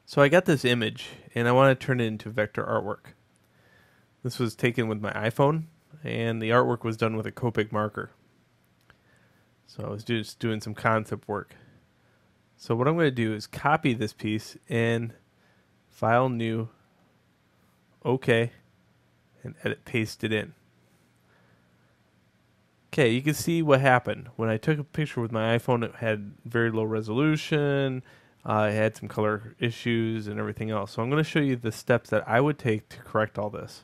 So I got this image and I want to turn it into vector artwork. This was taken with my iPhone and the artwork was done with a Copic marker. So I was just doing some concept work. So what I'm going to do is copy this piece and file new, OK, and edit paste it in. Okay, you can see what happened. When I took a picture with my iPhone, it had very low resolution, it had some color issues and everything else. So I'm going to show you the steps that I would take to correct all this.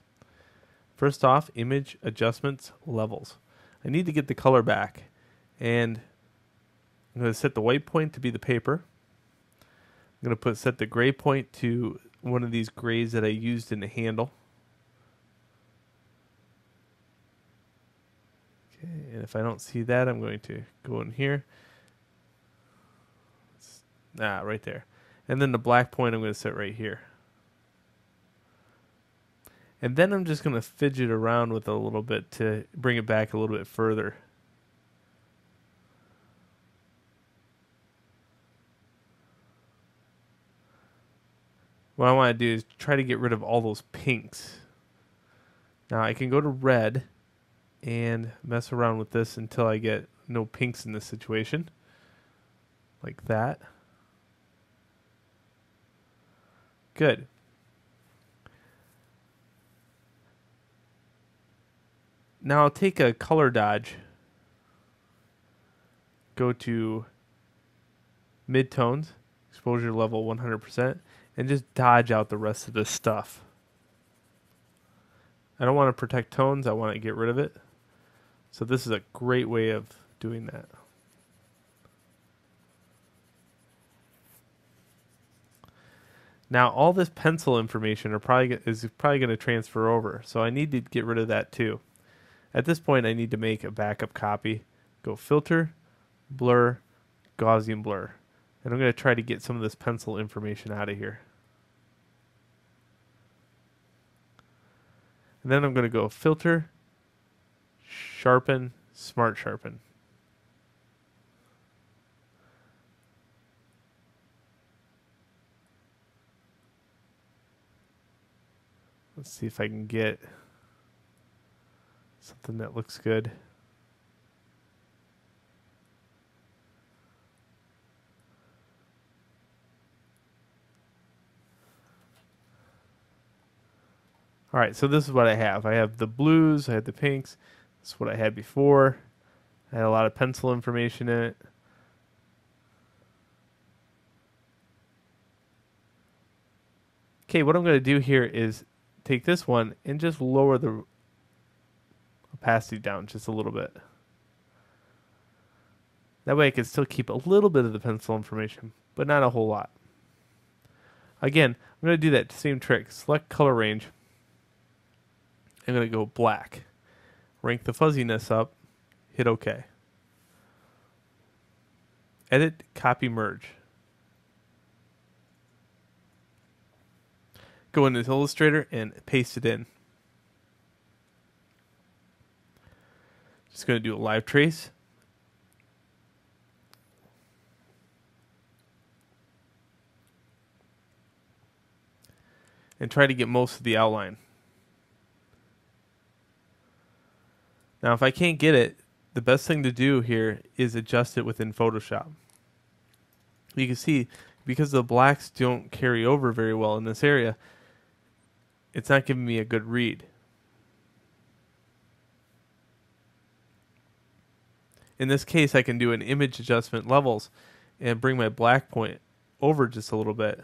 First off, image adjustments, levels. I need to get the color back. And I'm going to set the white point to be the paper. I'm going to set the gray point to one of these grays that I used in the handle. Okay, and if I don't see that, I'm going to go in here. Right there. And then the black point I'm going to set right here. And then I'm just going to fidget around with it a little bit to bring it back a little bit further. What I want to do is try to get rid of all those pinks. Now I can go to red and mess around with this until I get no pinks in this situation. Like that. Good. Now I'll take a color dodge. Go to midtones, exposure level 100%, and just dodge out the rest of this stuff. I don't want to protect tones, I want to get rid of it. So this is a great way of doing that. Now all this pencil information is probably going to transfer over, so I need to get rid of that too. At this point I need to make a backup copy. Go filter, blur, Gaussian blur. And I'm going to try to get some of this pencil information out of here. And then I'm going to go filter, sharpen, smart sharpen. Let's see if I can get something that looks good. All right, so this is what I have. I have the blues, I have the pinks. This is what I had before. I had a lot of pencil information in it. Okay, what I'm going to do here is take this one and just lower the opacity down just a little bit. That way I can still keep a little bit of the pencil information, but not a whole lot. Again, I'm going to do that same trick. Select color range. I'm going to go black. Rank the fuzziness up. Hit OK. Edit, copy, merge. Go into Illustrator and paste it in. Just going to do a live trace. And try to get most of the outline. Now, if I can't get it, the best thing to do here is adjust it within Photoshop. You can see, because the blacks don't carry over very well in this area, it's not giving me a good read. In this case, I can do an image adjustment levels and bring my black point over just a little bit.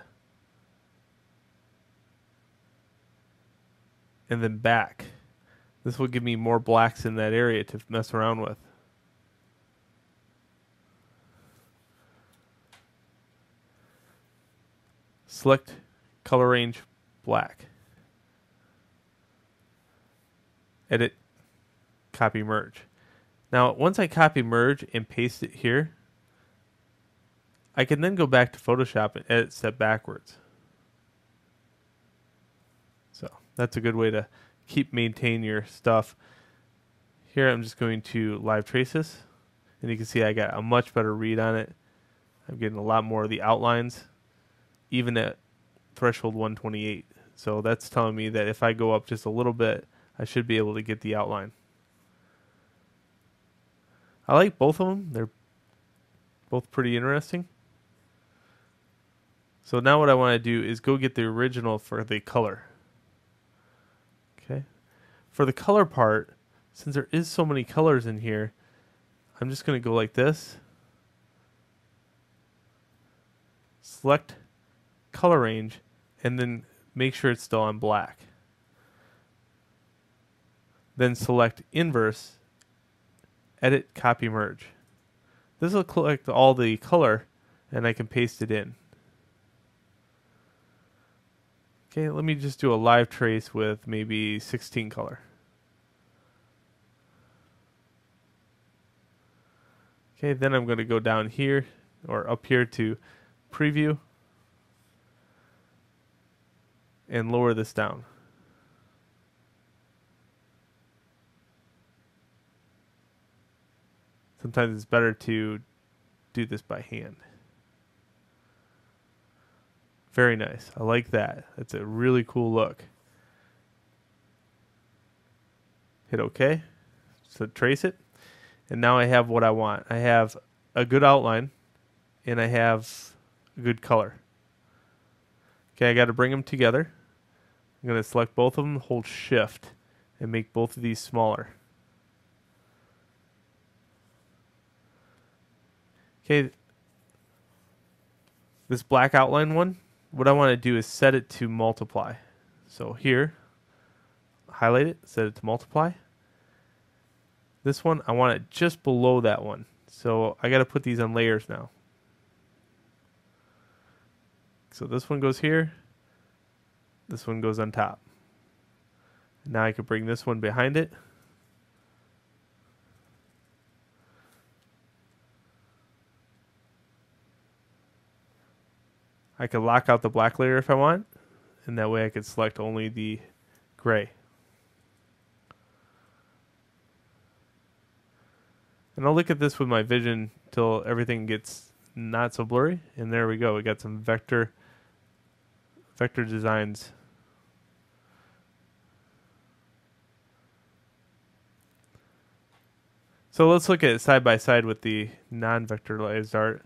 And then back. This will give me more blacks in that area to mess around with. Select color range black. Edit, copy, merge. Now, once I copy, merge, and paste it here, I can then go back to Photoshop and edit step backwards. So that's a good way to maintain your stuff. Here I'm just going to live trace this, and you can see I got a much better read on it. I'm getting a lot more of the outlines, even at threshold 128. So that's telling me that if I go up just a little bit, I should be able to get the outline. I like both of them. They're both pretty interesting. So now what I want to do is go get the original for the color. Okay. For the color part, since there is so many colors in here, I'm just going to go like this. Select color range and then make sure it's still on black. Then select inverse, edit, copy, merge. This will collect all the color and I can paste it in. Okay, let me just do a live trace with maybe 16 color. Okay, then I'm going to go down here or up here to preview and lower this down. Sometimes it's better to do this by hand. Very nice. I like that. That's a really cool look. Hit OK. So trace it. And now I have what I want. I have a good outline and I have a good color. Okay, I got to bring them together. I'm going to select both of them, hold shift, and make both of these smaller. Okay, this black outline one, what I want to do is set it to multiply. So here, highlight it, set it to multiply. This one, I want it just below that one. So I got to put these on layers now. So this one goes here. This one goes on top. Now I can bring this one behind it. I can lock out the black layer if I want, and that way I can select only the gray. And I'll look at this with my vision till everything gets not so blurry, and there we go. We got some vector designs. So let's look at it side by side with the non-vectorized art.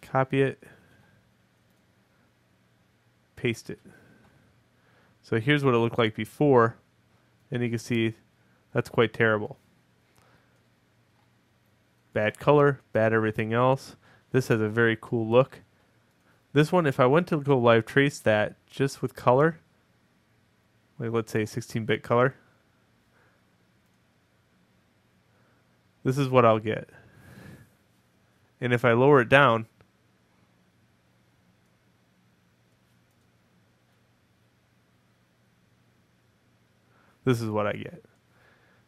Copy it, paste it. So here's what it looked like before, and you can see that's quite terrible. Bad color, bad everything else. This has a very cool look. This one, if I went to go live trace that just with color, like let's say 16-bit color, this is what I'll get. And if I lower it down, this is what I get.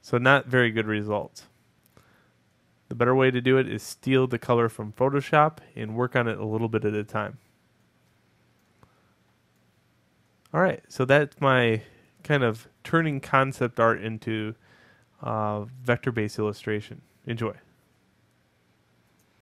So not very good results. The better way to do it is steal the color from Photoshop and work on it a little bit at a time. Alright, so that's my kind of turning concept art into vector-based illustration. Enjoy.